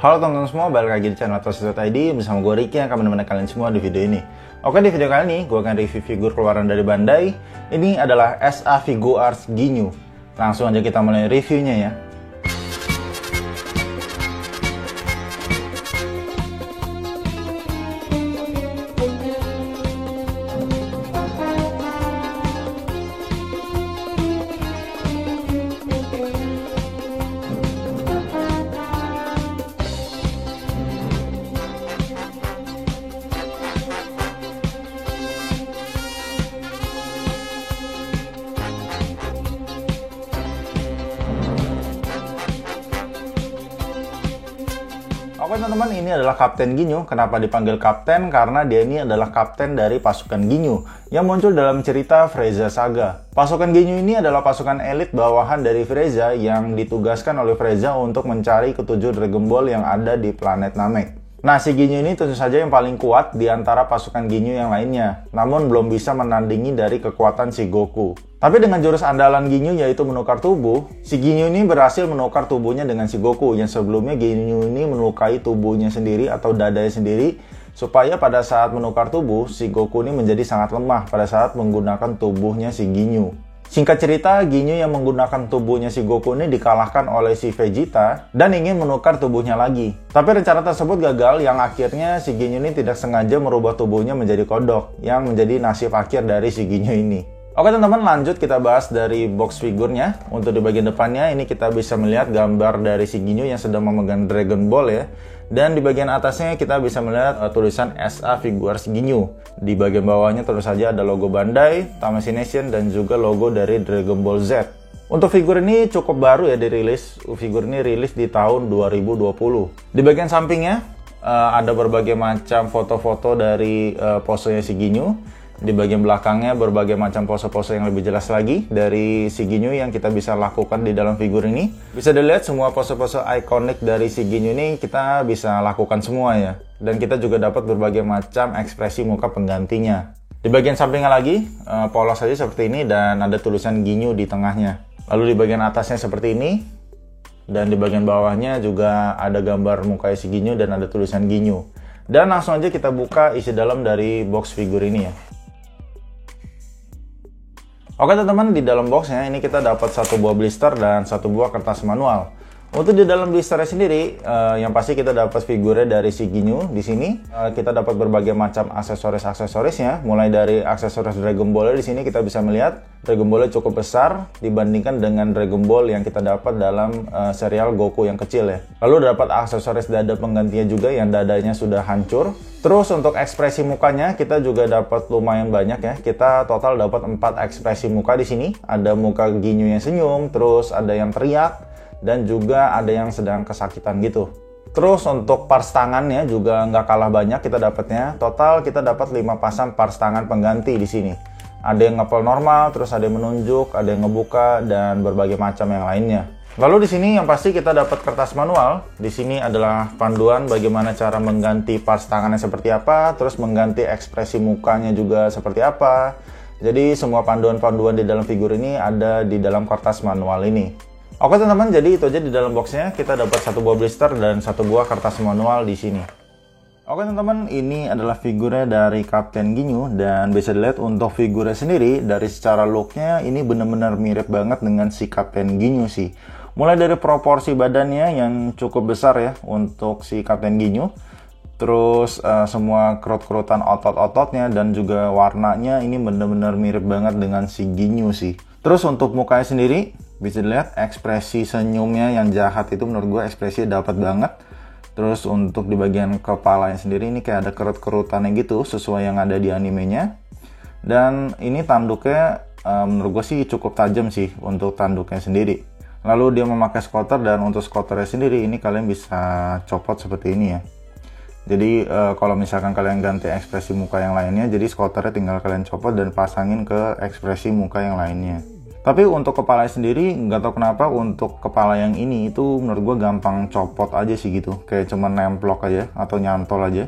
Halo teman-teman semua, balik lagi di channel Toshi.id bersama gue Ricky yang akan menemani kalian semua di video ini. Oke, di video kali ini gue akan review figur keluaran dari Bandai. Ini adalah SA Figuarts Ginyu. Langsung aja kita mulai reviewnya ya. Oke teman-teman, ini adalah Kapten Ginyu. Kenapa dipanggil Kapten? Karena dia ini adalah kapten dari pasukan Ginyu yang muncul dalam cerita Frieza Saga. Pasukan Ginyu ini adalah pasukan elit bawahan dari Frieza yang ditugaskan oleh Frieza untuk mencari ketujuh Dragon Ball yang ada di planet Namek. Nah, si Ginyu ini tentu saja yang paling kuat di antara pasukan Ginyu yang lainnya, namun belum bisa menandingi dari kekuatan si Goku. Tapi dengan jurus andalan Ginyu yaitu menukar tubuh, si Ginyu ini berhasil menukar tubuhnya dengan si Goku yang sebelumnya Ginyu ini melukai tubuhnya sendiri atau dadanya sendiri, supaya pada saat menukar tubuh, si Goku ini menjadi sangat lemah pada saat menggunakan tubuhnya si Ginyu. Singkat cerita, Ginyu yang menggunakan tubuhnya si Goku ini dikalahkan oleh si Vegeta dan ingin menukar tubuhnya lagi. Tapi rencana tersebut gagal yang akhirnya si Ginyu ini tidak sengaja merubah tubuhnya menjadi kodok yang menjadi nasib akhir dari si Ginyu ini. Oke teman-teman, lanjut kita bahas dari box figurnya. Untuk di bagian depannya ini kita bisa melihat gambar dari si Ginyu yang sedang memegang Dragon Ball ya. Dan di bagian atasnya kita bisa melihat tulisan SA Figuarts Ginyu. Di bagian bawahnya tentu saja ada logo Bandai, Tamashii Nation, dan juga logo dari Dragon Ball Z. Untuk figur ini cukup baru ya dirilis. Figur ini rilis di tahun 2020. Di bagian sampingnya ada berbagai macam foto-foto dari posenya si Ginyu. Di bagian belakangnya berbagai macam pose-pose yang lebih jelas lagi dari si Ginyu yang kita bisa lakukan di dalam figur ini. Bisa dilihat semua pose-pose ikonik dari si Ginyu ini kita bisa lakukan semua ya. Dan kita juga dapat berbagai macam ekspresi muka penggantinya. Di bagian sampingnya lagi, polos saja seperti ini dan ada tulisan Ginyu di tengahnya. Lalu di bagian atasnya seperti ini. Dan di bagian bawahnya juga ada gambar muka si Ginyu dan ada tulisan Ginyu. Dan langsung aja kita buka isi dalam dari box figur ini ya. Oke teman-teman, di dalam boxnya ini kita dapat satu buah blister dan satu buah kertas manual. Untuk di dalam blisternya sendiri, yang pasti kita dapat figurnya dari si Ginyu. Di sini kita dapat berbagai macam aksesoris-aksesorisnya, mulai dari aksesoris Dragon Ball. Di sini kita bisa melihat Dragon Ball cukup besar dibandingkan dengan Dragon Ball yang kita dapat dalam serial Goku yang kecil ya. Lalu dapat aksesoris dada penggantinya juga yang dadanya sudah hancur. Terus untuk ekspresi mukanya kita juga dapat lumayan banyak ya. Kita total dapat 4 ekspresi muka di sini. Ada muka Ginyu yang senyum, terus ada yang teriak, dan juga ada yang sedang kesakitan gitu. Terus untuk parts tangannya juga nggak kalah banyak kita dapatnya. Total kita dapat 5 pasang parts tangan pengganti di sini. Ada yang ngepel normal, terus ada yang menunjuk, ada yang ngebuka, dan berbagai macam yang lainnya. Lalu di sini yang pasti kita dapat kertas manual. Di sini adalah panduan bagaimana cara mengganti parts tangannya seperti apa, terus mengganti ekspresi mukanya juga seperti apa. Jadi semua panduan-panduan di dalam figur ini ada di dalam kertas manual ini. Oke teman-teman, jadi itu aja di dalam boxnya. Kita dapat satu buah blister dan satu buah kertas manual di sini. Oke teman-teman, ini adalah figurnya dari Kapten Ginyu dan bisa dilihat untuk figurnya sendiri dari secara looknya ini benar-benar mirip banget dengan si Kapten Ginyu sih. Mulai dari proporsi badannya yang cukup besar ya untuk si Kapten Ginyu. Terus semua kerut-kerutan otot-ototnya dan juga warnanya ini benar-benar mirip banget dengan si Ginyu sih. Terus untuk mukanya sendiri bisa dilihat ekspresi senyumnya yang jahat itu menurut gue ekspresinya dapat banget. Terus untuk di bagian kepalanya sendiri ini kayak ada kerut-kerutannya gitu sesuai yang ada di animenya. Dan ini tanduknya menurut gue sih cukup tajam sih untuk tanduknya sendiri. Lalu dia memakai skuter dan untuk skuternya sendiri ini kalian bisa copot seperti ini ya. Jadi kalau misalkan kalian ganti ekspresi muka yang lainnya, jadi skuternya tinggal kalian copot dan pasangin ke ekspresi muka yang lainnya. Tapi untuk kepala sendiri nggak tahu kenapa untuk kepala yang ini itu menurut gue gampang copot aja sih gitu, kayak cuman nemplok aja atau nyantol aja.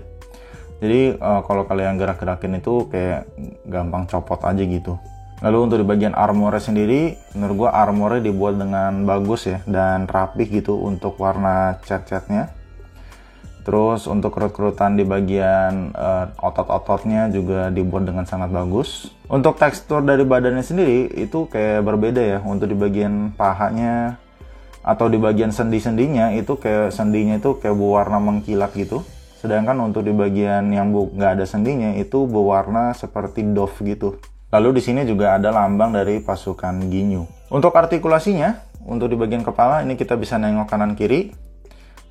Jadi kalau kalian gerak-gerakin itu kayak gampang copot aja gitu. Lalu untuk di bagian armornya sendiri, menurut gua armornya dibuat dengan bagus ya dan rapih gitu untuk warna cat-catnya. Terus untuk kerut-kerutan di bagian otot-ototnya juga dibuat dengan sangat bagus. Untuk tekstur dari badannya sendiri itu kayak berbeda ya. Untuk di bagian pahanya atau di bagian sendi-sendinya itu kayak sendinya itu kayak berwarna mengkilat gitu. Sedangkan untuk di bagian yang nggak ada sendinya itu berwarna seperti dove gitu. Lalu di sini juga ada lambang dari pasukan Ginyu. Untuk artikulasinya, untuk di bagian kepala ini kita bisa nengok kanan kiri.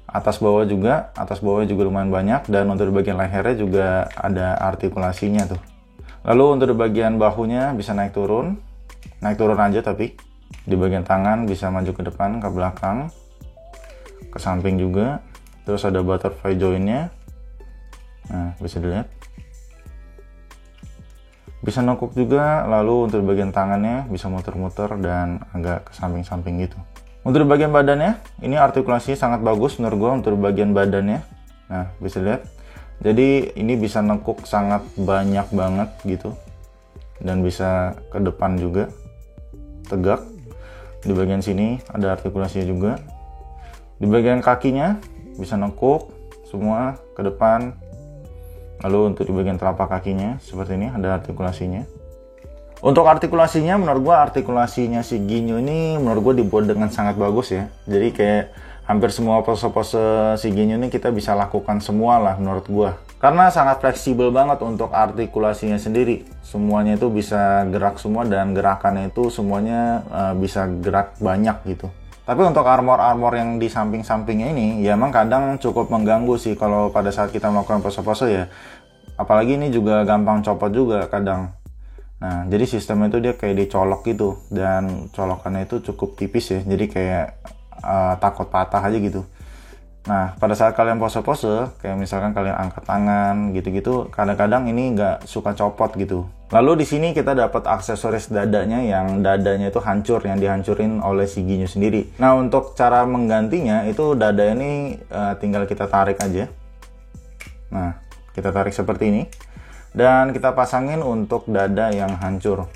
Atas bawah juga lumayan banyak, dan untuk di bagian lehernya juga ada artikulasinya tuh. Lalu untuk di bagian bahunya bisa naik turun aja, tapi di bagian tangan bisa maju ke depan, ke belakang, ke samping juga. Terus ada butterfly jointnya, nah bisa dilihat, bisa nekuk juga. Lalu untuk di bagian tangannya bisa muter-muter dan agak ke samping-samping gitu. Untuk di bagian badannya, ini artikulasinya sangat bagus menurut gue untuk di bagian badannya. Nah, bisa lihat. Jadi ini bisa nekuk sangat banyak banget gitu. Dan bisa ke depan juga, tegak. Di bagian sini ada artikulasinya juga. Di bagian kakinya bisa nekuk semua ke depan. Lalu untuk di bagian telapak kakinya seperti ini ada artikulasinya. Untuk artikulasinya, menurut gue artikulasinya si Ginyu ini menurut gue dibuat dengan sangat bagus ya. Jadi kayak hampir semua pose-pose si Ginyu ini kita bisa lakukan semua lah menurut gue. Karena sangat fleksibel banget untuk artikulasinya sendiri. Semuanya itu bisa gerak semua dan gerakannya itu semuanya bisa gerak banyak gitu. Tapi untuk armor-armor yang di samping-sampingnya ini ya emang kadang cukup mengganggu sih kalau pada saat kita melakukan pose-pose ya. Apalagi ini juga gampang copot juga kadang. Nah, jadi sistemnya itu dia kayak dicolok gitu, dan colokannya itu cukup tipis ya, jadi kayak takut patah aja gitu. Nah, pada saat kalian pose-pose, kayak misalkan kalian angkat tangan gitu-gitu, kadang-kadang ini nggak suka copot gitu. Lalu di sini kita dapat aksesoris dadanya, yang dadanya itu hancur, yang dihancurin oleh si Ginyu sendiri. Nah, untuk cara menggantinya itu dada ini tinggal kita tarik aja. Nah, kita tarik seperti ini. Dan kita pasangin untuk dada yang hancur.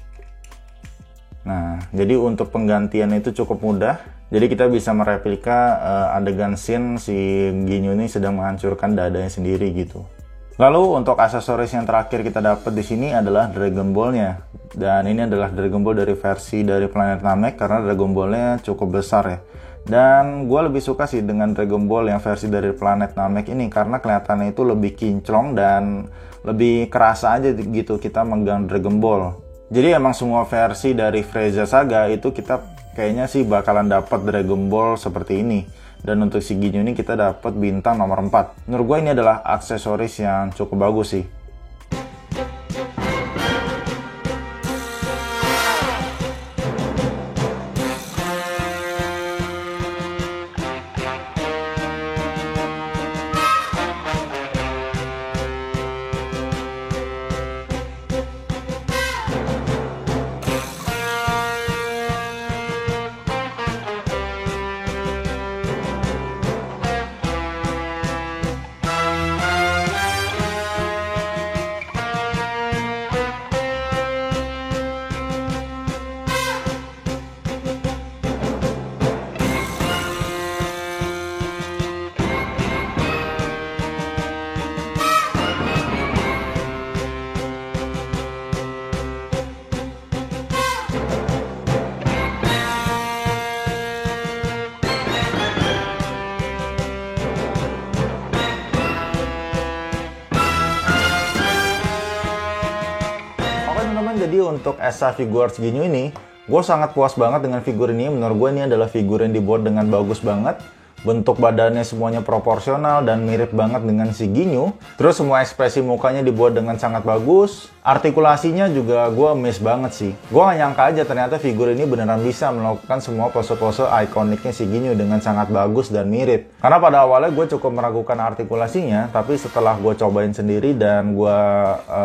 Nah, jadi untuk penggantian itu cukup mudah. Jadi kita bisa mereplika adegan scene si Ginyu ini sedang menghancurkan dadanya sendiri gitu. Lalu untuk aksesoris yang terakhir kita dapat di sini adalah Dragon Ball-nya. Dan ini adalah Dragon Ball dari versi dari planet Namek karena Dragon Ball-nya cukup besar ya. Dan gue lebih suka sih dengan Dragon Ball yang versi dari planet Namek ini karena kelihatannya itu lebih kinclong dan lebih kerasa aja gitu kita megang Dragon Ball. Jadi emang semua versi dari Frieza Saga itu kita kayaknya sih bakalan dapat Dragon Ball seperti ini. Dan untuk si Ginyu ini kita dapat bintang nomor 4. Menurut gue ini adalah aksesoris yang cukup bagus sih. Jadi untuk Esa Figuarts Ginyu ini, gue sangat puas banget dengan figur ini. Menurut gue ini adalah figur yang dibuat dengan bagus banget. Bentuk badannya semuanya proporsional dan mirip banget dengan si Ginyu. Terus semua ekspresi mukanya dibuat dengan sangat bagus. Artikulasinya juga gue miss banget sih. Gue gak nyangka aja ternyata figur ini beneran bisa melakukan semua pose-pose ikoniknya si Ginyu dengan sangat bagus dan mirip. Karena pada awalnya gue cukup meragukan artikulasinya, tapi setelah gue cobain sendiri dan gue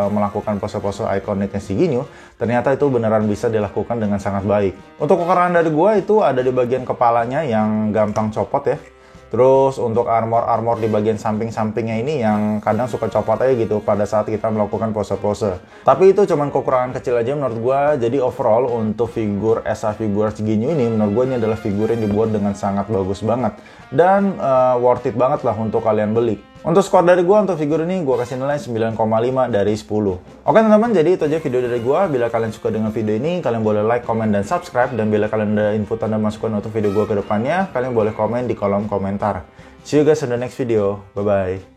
melakukan pose-pose ikoniknya si Ginyu, ternyata itu beneran bisa dilakukan dengan sangat baik. Untuk kekurangan dari gue itu ada di bagian kepalanya yang gampang copot ya. Terus untuk armor di bagian samping-sampingnya ini yang kadang suka copot aja gitu pada saat kita melakukan pose-pose. Tapi itu cuman kekurangan kecil aja menurut gua. Jadi overall untuk figur SA Figures Ginyu ini menurut gua ini adalah figur yang dibuat dengan sangat bagus banget. Dan worth it banget lah untuk kalian beli. Untuk skor dari gua untuk figur ini gua kasih nilai 9,5 dari 10. Oke teman-teman, jadi itu aja video dari gua. Bila kalian suka dengan video ini, kalian boleh like, comment, dan subscribe. Dan bila kalian ada info dan masukan untuk video gua ke depannya, kalian boleh komen di kolom komentar. See you guys in the next video. Bye-bye.